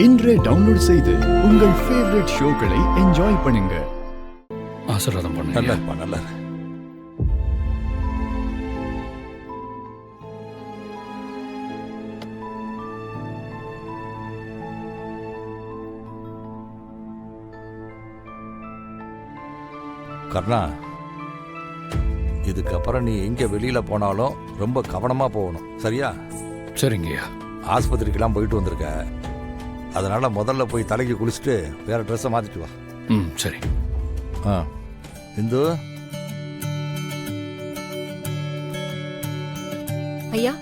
இன்றே டவுன்லோட் செய்து உங்கள் ஃபேவரட் ஷோக்களை என்ஜாய் பண்ணுங்க. ஆசீர்வாதம் பண்ணு. நல்லா இருப்பா, நல்லா இரு. கர்ணா, இதுக்கப்புறம் நீ எங்க வெளியில போனாலும் ரொம்ப கவனமா போகணும், சரியா? சரிங்கய்யா. ஆஸ்பத்திரிக்கெல்லாம் போயிட்டு வந்திருக்க, அதனால முதல்ல போய் தலைக்கு குளிச்சுட்டு வேற ட்ரெஸ்ஸை மாத்திட்டு வா. சரி. இந்து, ஐயா,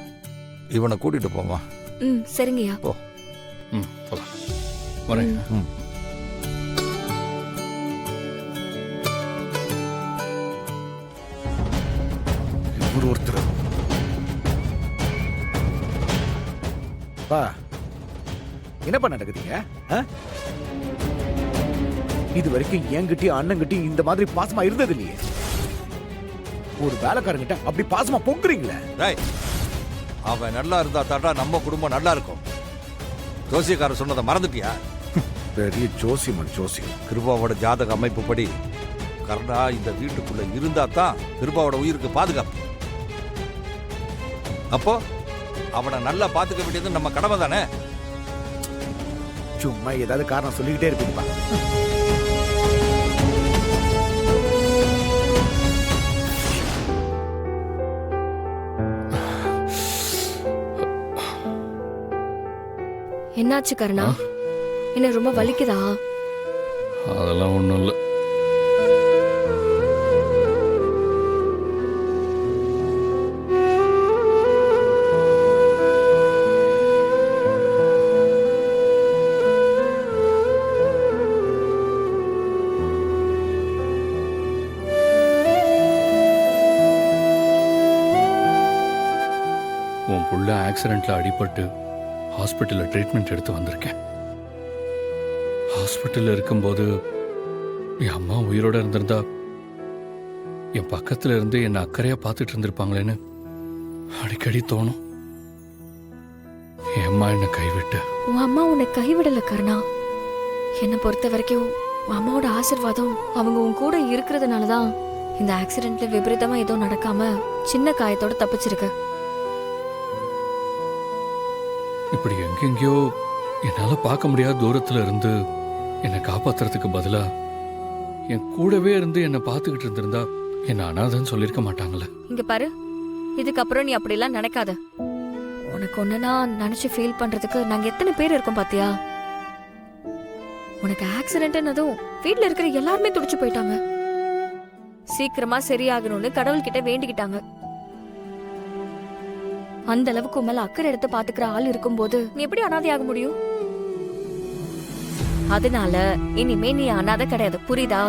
இவனை கூட்டிட்டு போமா. சரிங்கய்யா. போ. போலாம். வரேன். ஒருத்தர் என்னப்பா நடக்குதுங்க? இது வரைக்கும் என்கிட்டயும் அண்ணங்கிட்டயும் இந்த மாதிரி பாசமா இருந்தது இல்லையே. ஒரு வேலைக்காரங்கிட்ட அப்படி பாசமா பொங்குறீங்களே. அவன் நல்லா இருந்தா தாட்டா நம்ம குடும்பம் நல்லா இருக்கும். ஜோசியக்காரர் சொன்னதை மறந்துட்டியா? பெரிய ஜோசியமன் ஜோசியம். கிருபாவோட ஜாதக அமைப்பு படி கர்ணா இந்த வீட்டுக்குள்ள இருந்தா தான் கிருபாவோட உயிருக்கு பாதுகாப்பு. அப்போ அவனை நல்லா பாத்துக்க வேண்டியது நம்ம கடமை தானே. சும்மா ஏதாவது காரணம் சொல்லிக்கிட்டே இருப்பீங்கப்பா. என்னாச்சு கருணா? என்ன ரொம்ப வலிக்குதா? அதெல்லாம் ஒண்ணும் இல்லை. உன் புள்ள ஆக்சிடென்ட்ல அடிபட்டு ஹாஸ்பிட்டலில் ட்ரீட்மெண்ட் எடுத்து வந்திருக்கேன். ஹாஸ்பிட்டலில் இருக்கும்போது என் அம்மா உயிரோட இருந்திருந்தா என் பக்கத்துல இருந்து என்னை அக்கறையா பார்த்துட்டு இருந்திருப்பாங்களேன்னு அடிக்கடி தோணும். என் அம்மா என்னை கைவிட்டு. உன் அம்மா உன்னை கைவிடல கருணா. என்னை பொறுத்த வரைக்கும் உன் அம்மாவோட ஆசீர்வாதம் அவங்க உன் கூட இருக்கிறதுனாலதான் இந்த ஆக்சிடென்ட்ல விபரீதமா ஏதோ நடக்காம சின்ன காயத்தோட தப்பிச்சிருக்க. இப்படி எங்கெங்கயோ என்னால பார்க்க முடியாத தூரத்துல இருந்து என்னை காப்பாத்துறதுக்கு பதிலா என் கூடவே இருந்து என்னை பார்த்துக்கிட்டு இருந்திருந்தா என்ன அனாதன்னு சொல்லியிருக்க மாட்டாங்களே. இங்க பாரு, இதுக்கப்புறம் நீ அப்படிலாம் நினைக்காத. உனக்கு ஒண்ணுனா நினைச்சு ஃபீல் பண்றதுக்கு நாங்க எத்தனை பேர் இருக்கோம் பாத்தியா? உனக்கு ஆக்சிடென்ட்னதும் வீட்ல இருக்கிற எல்லாருமே துடிச்சு போயிட்டாங்க. சீக்கிரமா சரியாகணும்னு கடவுள்கிட்ட வேண்டிக்கிட்டாங்க. அந்த அளவுக்கு மேல அக்கறை எடுத்து பாத்துக்கிற ஆள் இருக்கும்போது நீ எப்படி அனாதையாக முடியும்? அதனால இனிமே நீ அனாதை கிடையாது, புரியுதா?